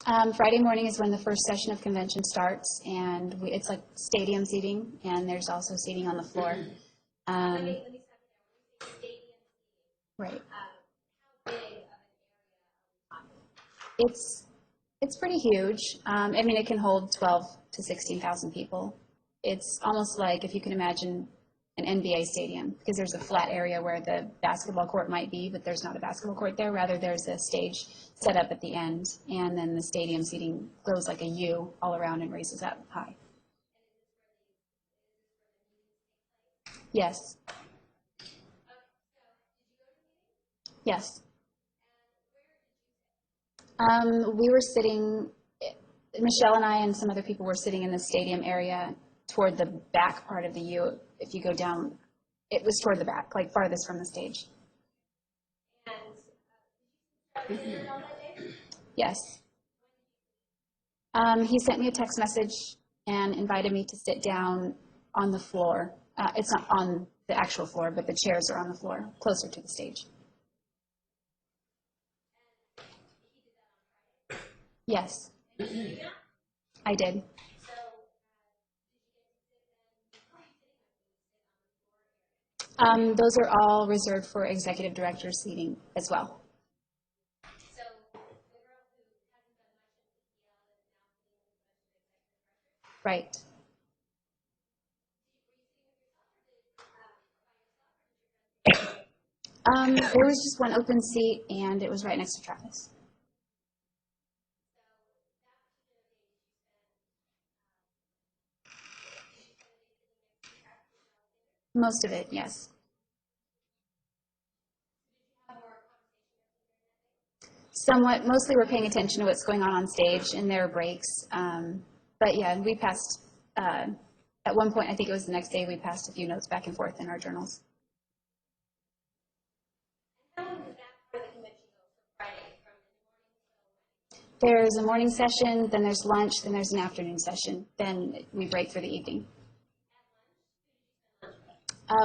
Friday morning is when the first session of convention starts, and it's like stadium seating, and there's also seating on the floor. Um, right. It's pretty huge. I mean, it can hold 12 to 16,000 people. It's almost like if you can imagine an NBA stadium, because there's a flat area where the basketball court might be, but there's not a basketball court there. Rather, there's a stage set up at the end, and then the stadium seating goes like a U all around and raises up high. Yes. Yes. We were sitting, Michelle and I and some other people were sitting in the stadium area toward the back part of the U. If you go down, it was toward the back, like farthest from the stage. Yes. He sent me a text message and invited me to sit down on the floor. It's not on the actual floor, but the chairs are on the floor, closer to the stage. Yes, I did. Those are all reserved for executive director seating as well. Right. There was just one open seat, and it was right next to Travis. Most of it, yes. Somewhat, mostly we're paying attention to what's going on stage, and there are breaks. But yeah, we passed, at one point, I think it was the next day, we passed a few notes back and forth in our journals. There's a morning session, then there's lunch, then there's an afternoon session. Then we break for the evening.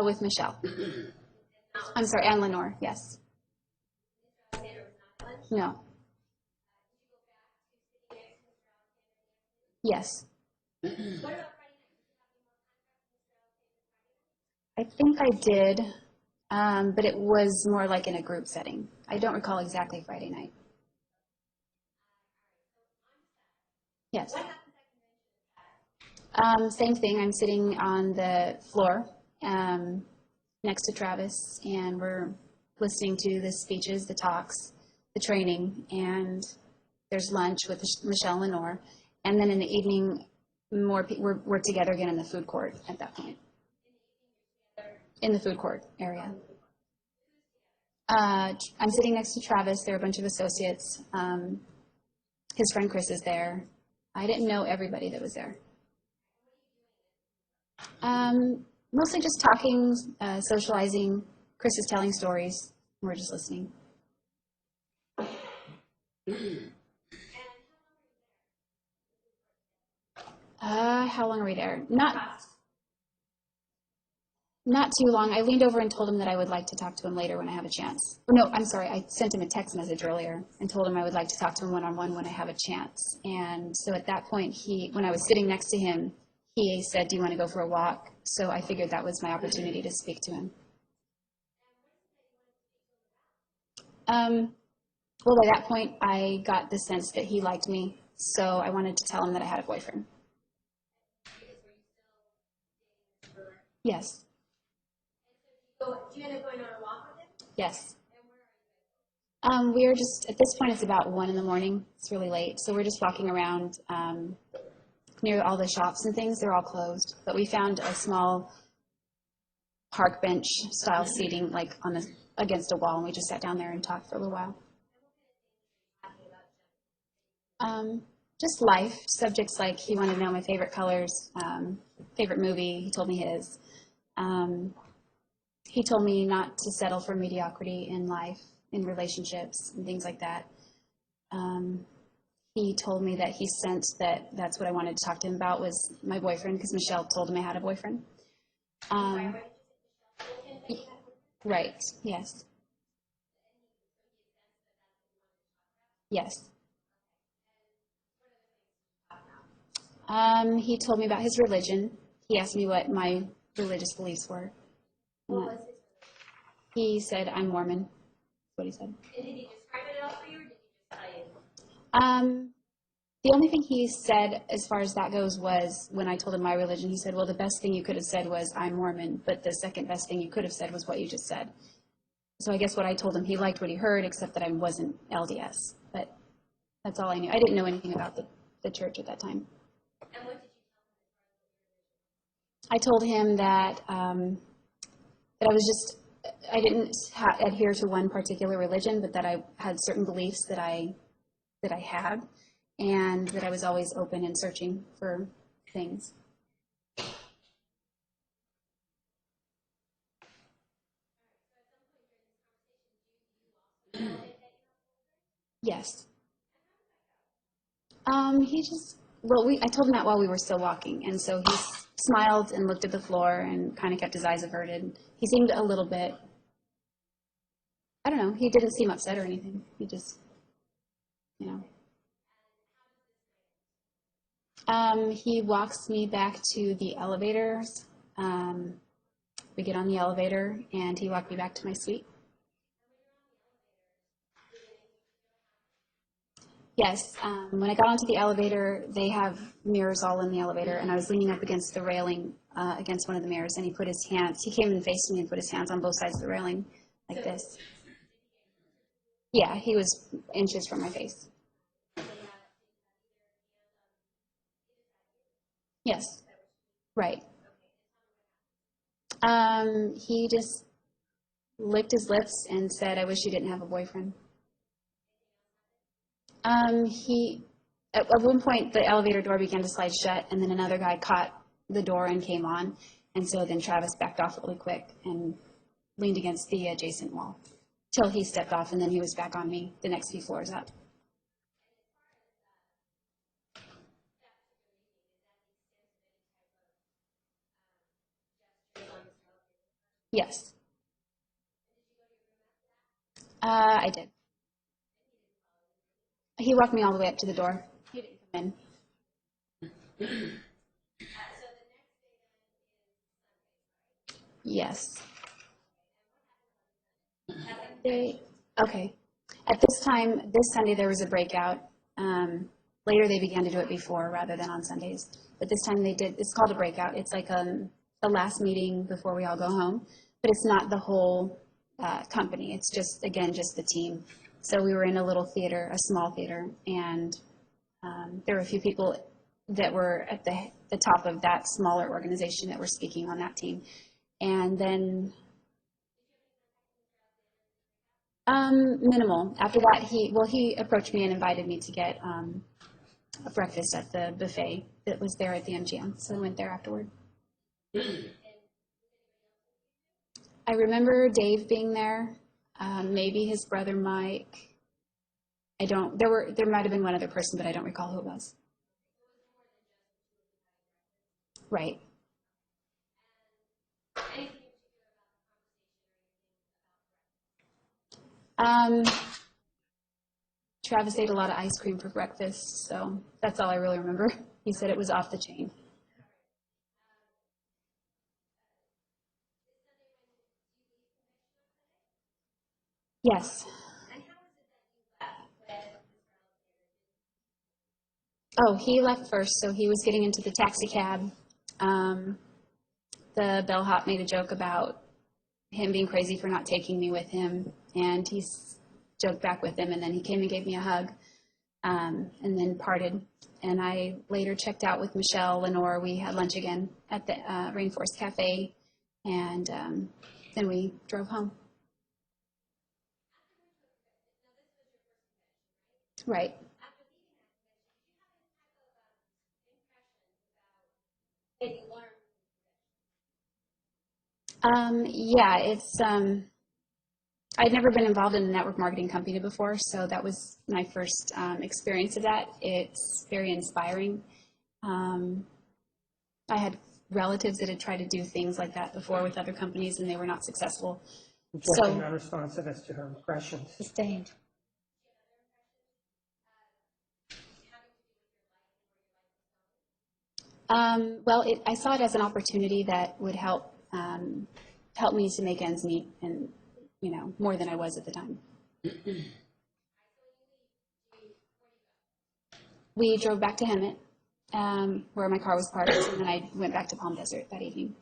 With Michelle. I'm sorry, and Lenore, yes. No. Yes. I think I did, but it was more like in a group setting. I don't recall exactly Friday night. Yes. Same thing. I'm sitting on the floor next to Travis, and we're listening to the speeches, the talks, the training, and there's lunch with Michelle and Lenore. And then in the evening, we're together again in the food court at that point. In the food court area. I'm sitting next to Travis. There are a bunch of associates. His friend Chris is there. I didn't know everybody that was there. Mostly just talking, socializing. Chris is telling stories. We're just listening. How long are we there? Not too long. I leaned over and told him that I would like to talk to him later when I have a chance. No, I'm sorry. I sent him a text message earlier and told him I would like to talk to him one-on-one when I have a chance. And so at that point, when I was sitting next to him, he said, "Do you want to go for a walk?" So I figured that was my opportunity to speak to him. Well, by that point, I got the sense that he liked me, so I wanted to tell him that I had a boyfriend. Yes. So do you end up going on a walk with him? Yes. We are just, at this point, it's about 1 in the morning. It's really late. So we're just walking around near all the shops and things. They're all closed. But we found a small park bench style seating, like against a wall, and we just sat down there and talked for a little while. Just life, subjects like he wanted to know my favorite colors, favorite movie. He told me his. He told me not to settle for mediocrity in life, in relationships, and things like that. He told me that he sensed that that's what I wanted to talk to him about was my boyfriend, because Michelle told him I had a boyfriend. Right, yes. Yes. He told me about his religion. He asked me what my religious beliefs were. What was his? He said, I'm Mormon. That's what he said. And did he describe it at all for you, or did he just tell you? The only thing he said as far as that goes was when I told him my religion, he said, well, the best thing you could have said was I'm Mormon, but the second best thing you could have said was what you just said. So I guess what I told him, he liked what he heard, except that I wasn't LDS. But that's all I knew. I didn't know anything about the church at that time. And what did you I told him that that I was just, I didn't adhere to one particular religion, but that I had certain beliefs that I had, and that I was always open and searching for things. Yes. He just, well, I told him that while we were still walking, and so he smiled and looked at the floor and kind of kept his eyes averted. He seemed a little bit, I don't know, he didn't seem upset or anything. He just, you know. He walks me back to the elevators. We get on the elevator, and he walked me back to my suite. Yes, when I got onto the elevator, they have mirrors all in the elevator, and I was leaning up against the railing, against one of the mirrors, and he came and faced me and put his hands on both sides of the railing, like this. Yeah, he was inches from my face. Yes, right. He just licked his lips and said, I wish you didn't have a boyfriend. At one point, the elevator door began to slide shut, and then another guy caught the door and came on. And so then Travis backed off really quick and leaned against the adjacent wall till he stepped off, and then he was back on me the next few floors up. Yes. I did. He walked me all the way up to the door. He didn't come in. Yes. Okay. At this time, this Sunday, there was a breakout. Later, they began to do it before rather than on Sundays. But this time they did, it's called a breakout. It's like a last meeting before we all go home. But it's not the whole company. It's just, again, just the team. So we were in a little theater, a small theater, and there were a few people that were at the top of that smaller organization that were speaking on that team. And then minimal. After that, he approached me and invited me to get a breakfast at the buffet that was there at the MGM. So I went there afterward. I remember Dave being there, maybe his brother Mike. There might have been one other person, but I don't recall who it was. Right. Travis ate a lot of ice cream for breakfast, so that's all I really remember. He said it was off the chain. Yes. Oh, he left first, so he was getting into the taxi cab. The bellhop made a joke about him being crazy for not taking me with him, and he joked back with him, and then he came and gave me a hug, and then parted. And I later checked out with Michelle, Lenore. We had lunch again at the Rainforest Cafe, and then we drove home. Right. Yeah, it's I'd never been involved in a network marketing company before, so that was my first experience of that. It's very inspiring. I had relatives that had tried to do things like that before with other companies, and they were not successful. Reflecting non-responsive as to her impressions. Sustained. Well, I saw it as an opportunity that would help me to make ends meet, and more than I was at the time. We drove back to Hemet, where my car was parked, and then I went back to Palm Desert that evening.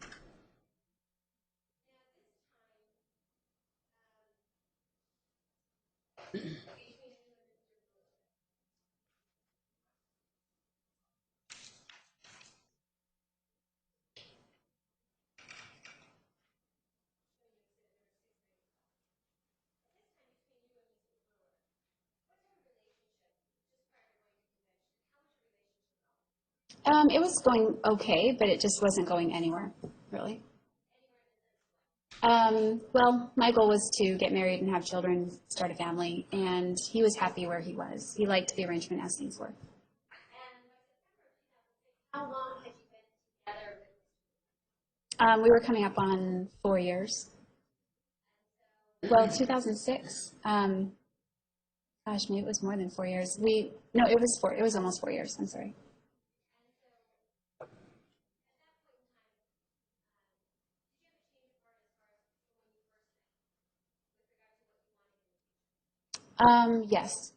It was going okay, but it just wasn't going anywhere, really. Well, my goal was to get married and have children, start a family, and he was happy where he was. He liked the arrangement as things were. How long had you been together with We were coming up on 4 years. Well, 2006. Gosh, maybe it was more than 4 years. No, it was 4. It was almost 4 years. I'm sorry. Yes.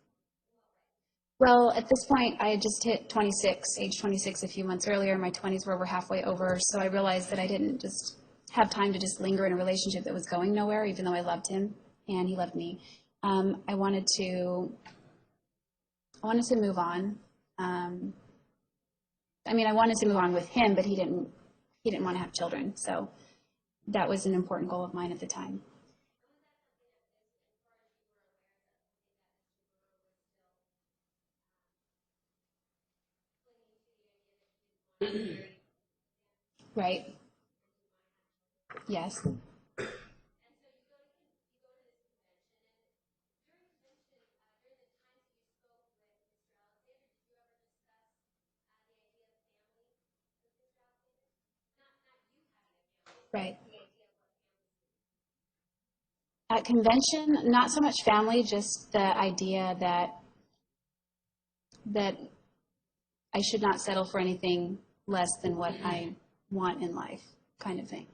Well, at this point, I had just hit age 26 a few months earlier. My 20s were halfway over, so I realized that I didn't just have time to just linger in a relationship that was going nowhere, even though I loved him and he loved me. I wanted to move on. I wanted to move on with him, but he didn't want to have children, so that was an important goal of mine at the time. Right. Yes. Right. At convention, not so much family, just the idea that I should not settle for anything less than what I want in life, kind of thing.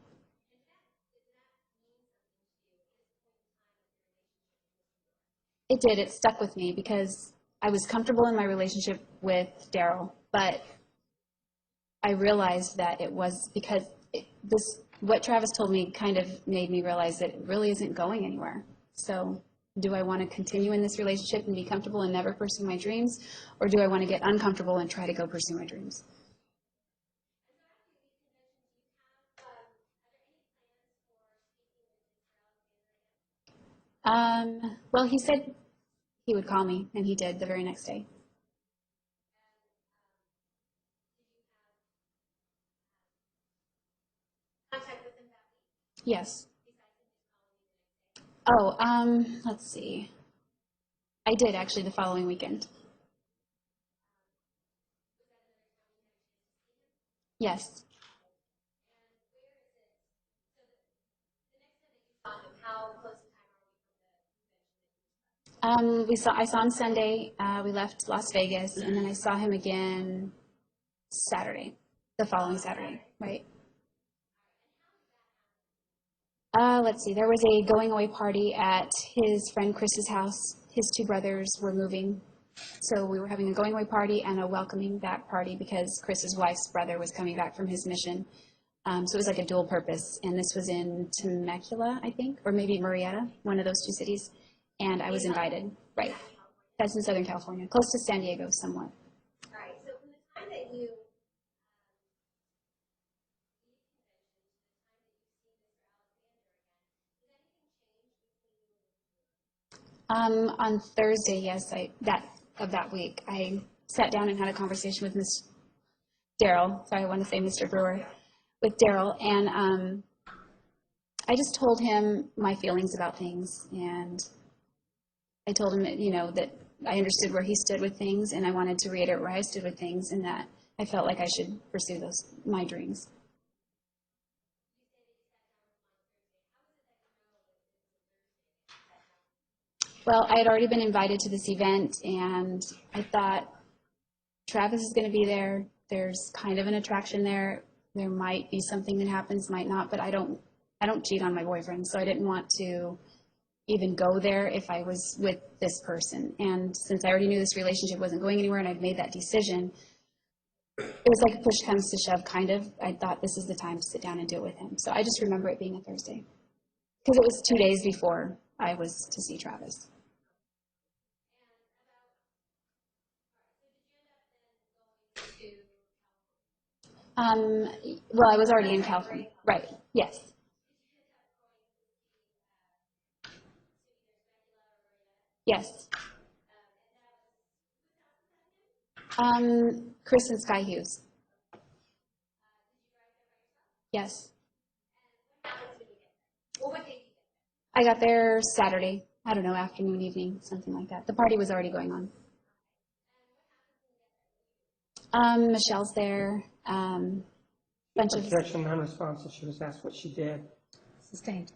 It did. It stuck with me because I was comfortable in my relationship with Daryl, but I realized that it was because what Travis told me kind of made me realize that it really isn't going anywhere. So do I want to continue in this relationship and be comfortable and never pursue my dreams, or do I want to get uncomfortable and try to go pursue my dreams? Well, he said he would call me, and he did the very next day. contact with him that week? Yes. Oh, let's see. I did actually the following weekend. Yes. How close in time I saw him Sunday. We left Las Vegas, and then I saw him again Saturday, the following Saturday, right? Let's see. There was a going away party at his friend Chris's house. His two brothers were moving, so we were having a going away party and a welcoming back party because Chris's wife's brother was coming back from his mission. So it was like a dual purpose, and this was in Temecula, I think, or maybe Murrieta, one of those two cities, and I was invited. Right. That's in Southern California, close to San Diego somewhat. All right, so from the time that you On Thursday, yes, of that week, I sat down and had a conversation with Miss Daryl. Sorry, I want to say Mr. Brewer, with Daryl, and I just told him my feelings about things, and I told him, that I understood where he stood with things, and I wanted to reiterate where I stood with things, and that I felt like I should pursue my dreams. Well, I had already been invited to this event, and I thought Travis is going to be there. there's kind of an attraction there. There might be something that happens, might not, but I don't cheat on my boyfriend, so I didn't want to even go there if I was with this person. And since I already knew this relationship wasn't going anywhere and I'd made that decision, it was like push comes to shove, kind of. I thought this is the time to sit down and do it with him. So I just remember it being a Thursday because it was 2 days before I was to see Travis. Well, I was already in California. Right. Yes. Yes. Chris and Sky Hughes. Yes. Well, what day did you get I got there Saturday. I don't know, afternoon, evening, something like that. The party was already going on. Michelle's there. Bunch of. Objection, non-responsive. She was asked what she did. Sustained.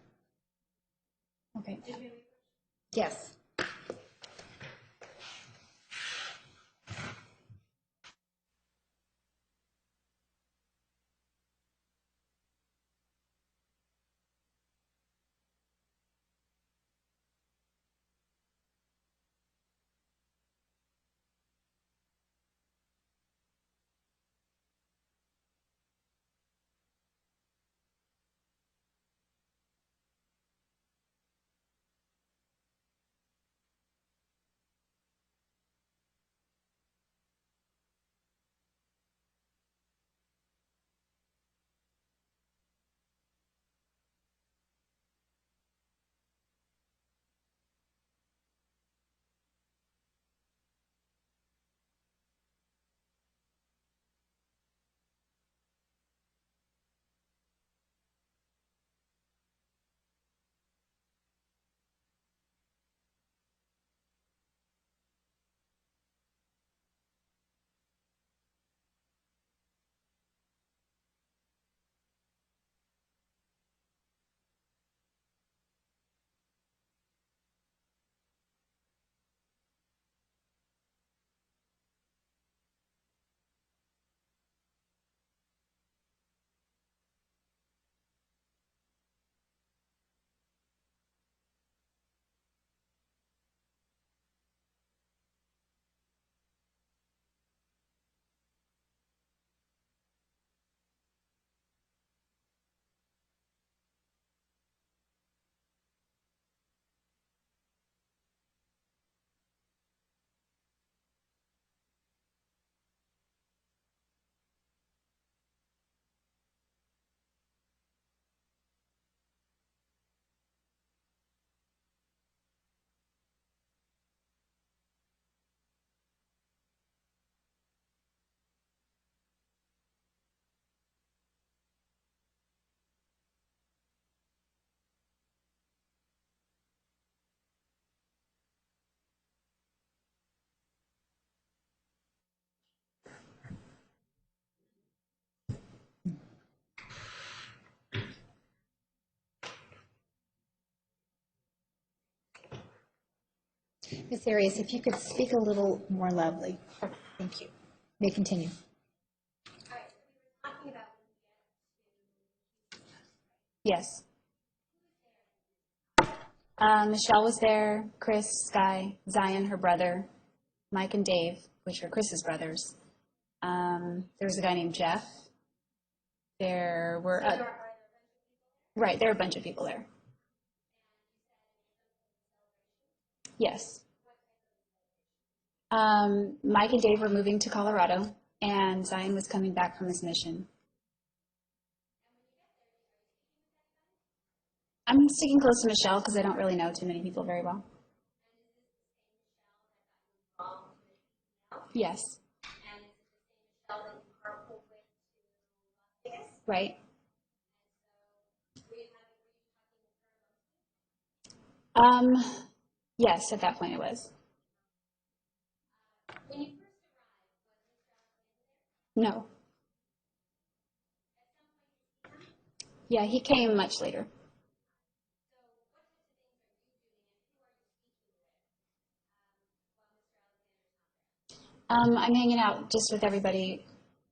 Okay. Yes. Ms. Arias, if you could speak a little more loudly. Thank you. May continue. All right, we were talking about Yes. Michelle was there, Chris, Sky, Zion, her brother, Mike and Dave, which are Chris's brothers. There was a guy named Jeff. There were, right, there were a bunch of people there. Yes. Mike and Dave were moving to Colorado, and Zion was coming back from his mission. I'm sticking close to Michelle because I don't really know too many people very well. Yes. and it's the same Michelle that you carpool with to Las Vegas. Right. Were you talking with her? Yes, at that point it was. When you first arrived, No. Yeah, he came much later. I'm hanging out just with everybody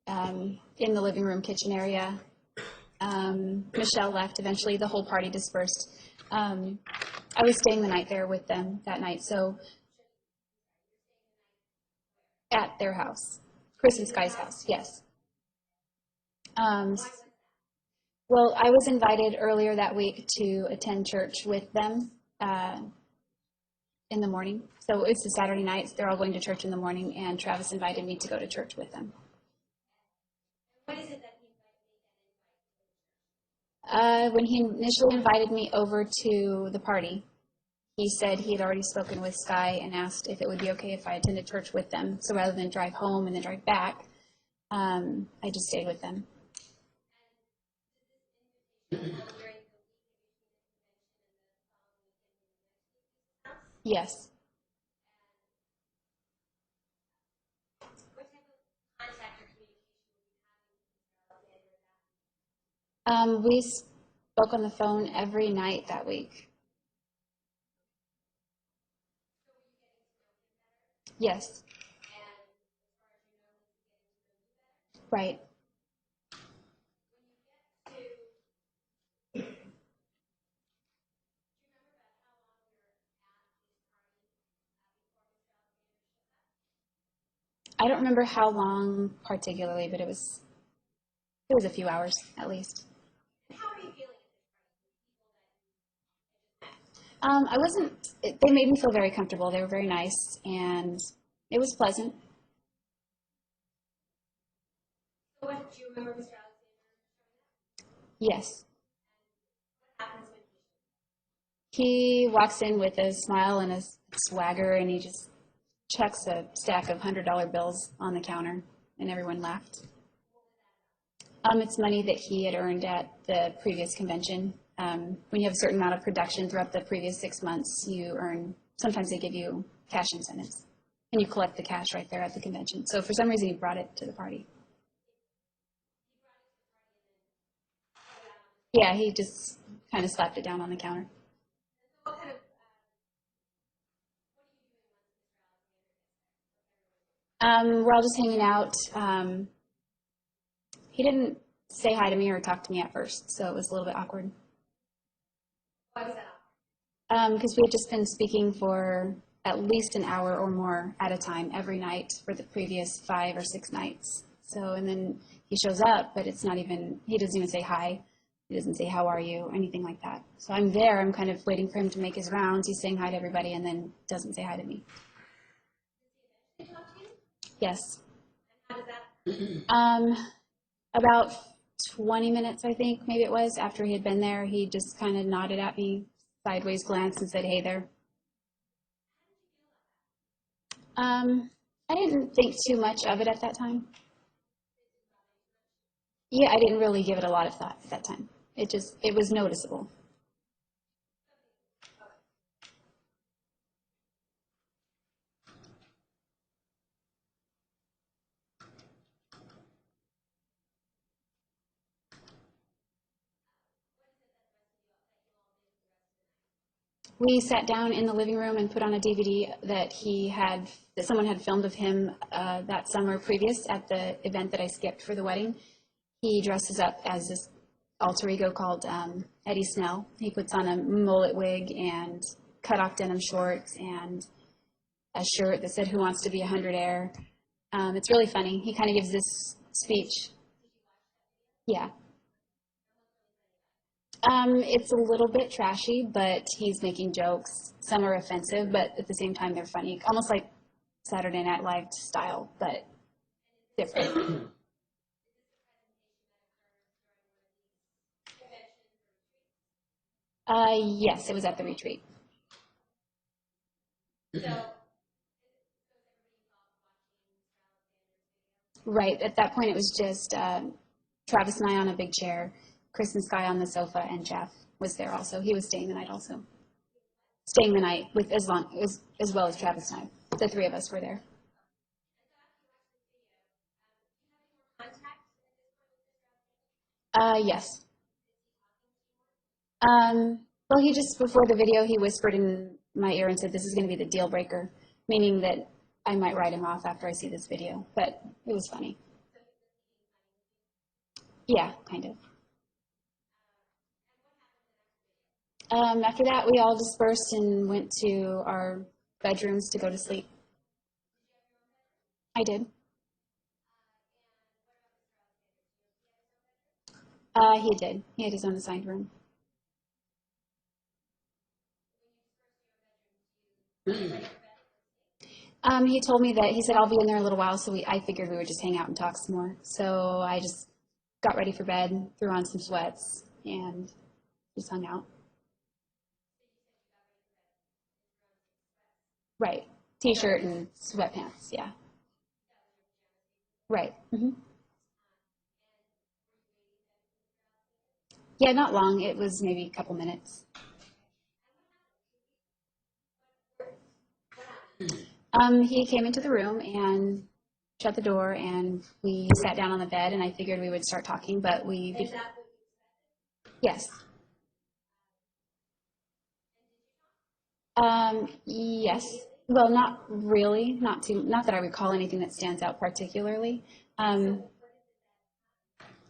in the living room kitchen area. Michelle left eventually. The whole party dispersed. I was staying the night there with them that night, so at their house, Chris and Sky's house, yes. Well, I was invited earlier that week to attend church with them in the morning. So it's a Saturday night. They're all going to church in the morning, and Travis invited me to go to church with them. What is it that he When he initially invited me over to the party, he said he had already spoken with Sky and asked if it would be okay if I attended church with them. So rather than drive home and then drive back, I just stayed with them. Yes. What type of contact or communication were you having with We spoke on the phone every night that week. Yes. Right. I don't remember how long particularly, but it was a few hours at least. How are you feeling I wasn't, they made me feel very comfortable. They were very nice, and it was pleasant. So what do you remember Mr. Alexander showing up? Yes. What happens when He walks in with a smile and a swagger, and he just chucks a stack of $100 bills on the counter, and everyone laughed. It's money that he had earned at the previous convention. When you have a certain amount of production throughout the previous 6 months, you earn, sometimes they give you cash incentives, and you collect the cash right there at the convention. So for some reason, he brought it to the party. Yeah, he just kind of slapped it down on the counter. what kind of We're all just hanging out. He didn't say hi to me or talk to me at first, so it was a little bit awkward. why was that? Because we had just been speaking for at least an hour or more at a time every night for the previous 5 or 6 nights. So, and then he shows up, but it's not even, he doesn't even say hi. He doesn't say, how are you, or anything like that. So I'm there, I'm kind of waiting for him to make his rounds. He's saying hi to everybody and then doesn't say hi to me. Did he talk to you? Yes. And how does that? About 20 minutes, I think, maybe it was, after he had been there, he just kind of nodded at me, sideways glance, and said, hey there. I didn't think too much of it at that time. Yeah, I didn't really give it a lot of thought at that time. It was noticeable. We sat down in the living room and put on a DVD that someone had filmed of him that summer previous at the event that I skipped for the wedding. He dresses up as this alter ego called Eddie Snell. He puts on a mullet wig and cut-off denim shorts and a shirt that said, "Who wants to be a hundred-air?" It's really funny. He kind of gives this speech. Yeah. It's a little bit trashy, but he's making jokes. Some are offensive, but at the same time, they're funny. Almost like Saturday Night Live style, but different. Yes, it was at the retreat. Right. At that point, it was just Travis and I on a big chair, Chris and Sky on the sofa, and Jeff was there also. He was staying the night also. Staying the night with as well as Travis and I. The 3 of us were there. Yes. Well, he just, before the video, he whispered in my ear and said, this is going to be the deal breaker, meaning that I might write him off after I see this video, but it was funny. Yeah, kind of. After that, we all dispersed and went to our bedrooms to go to sleep. I did. He did. He had his own assigned room. He told me that he said I'll be in there a little while, so I figured we would just hang out and talk some more. So I just got ready for bed, threw on some sweats, and just hung out. Right, t-shirt and sweatpants. Yeah. Right. Yeah, not long. It was maybe a couple minutes. He came into the room and shut the door, and we sat down on the bed, and I figured we would start talking, but yes. Yes. Well, not really. Not that I recall anything that stands out particularly. Um,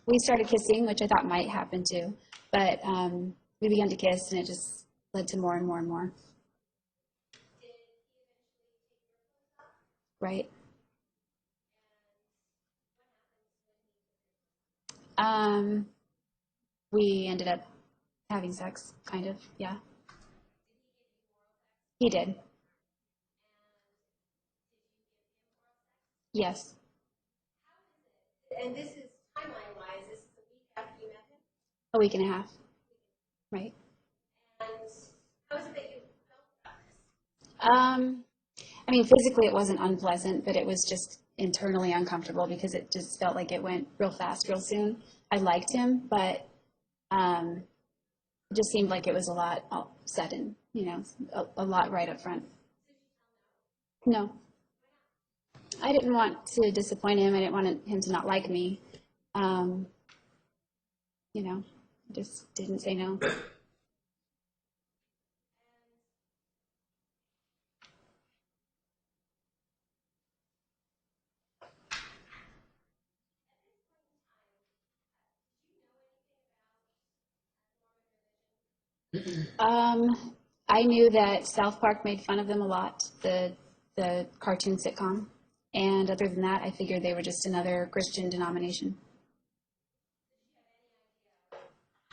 we started kissing, which I thought might happen too, but we began to kiss, and it just led to more and more and more. Right. Um, we ended up having sex, kind of. Yeah. He did. Yes. And this is timeline-wise, this is a week after you met him? A week and a half. Right. And how is it that you felt about this? I mean, physically it wasn't unpleasant, but it was just internally uncomfortable because it just felt like it went real fast, real soon. I liked him, but it just seemed like it was a lot all sudden, a lot right up front. No, I didn't want to disappoint him. I didn't want him to not like me. Um, just didn't say no. I knew that South Park made fun of them a lot, the cartoon sitcom, and other than that, I figured they were just another Christian denomination.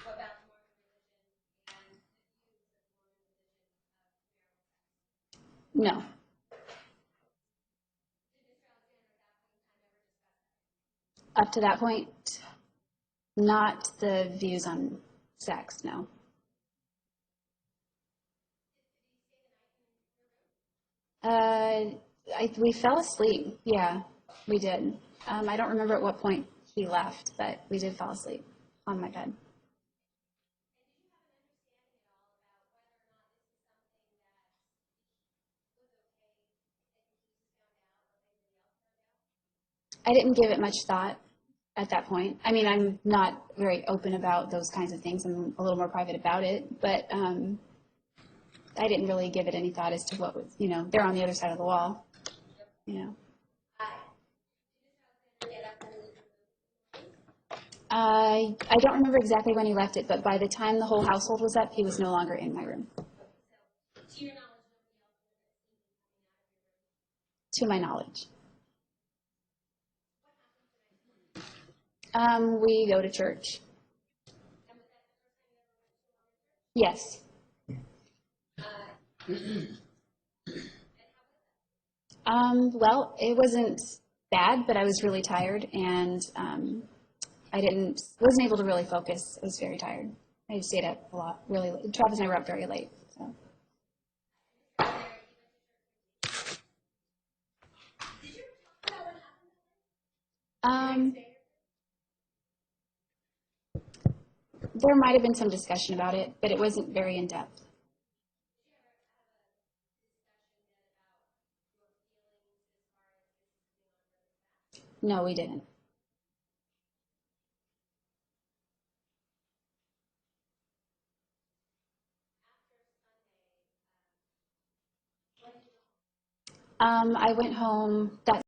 What about the Mormon religion and the views of the Mormon religion of marital sex? No. Up to that point, not the views on sex, no. We fell asleep. Yeah, we did. I don't remember at what point he left, but we did fall asleep on my bed. I didn't give it much thought at that point. I mean, I'm not very open about those kinds of things. I'm a little more private about it, but I didn't really give it any thought as to what was, they're on the other side of the wall, you know. I don't remember exactly when he left it, but by the time the whole household was up, he was no longer in my room. To your knowledge, To my knowledge. We go to church. Yes. Well, it wasn't bad, but I was really tired, and wasn't able to really focus. I was very tired. I stayed up a lot, really late. Travis and I were up very late. So. Um, there might have been some discussion about it, but it wasn't very in depth. No, we didn't. I went home that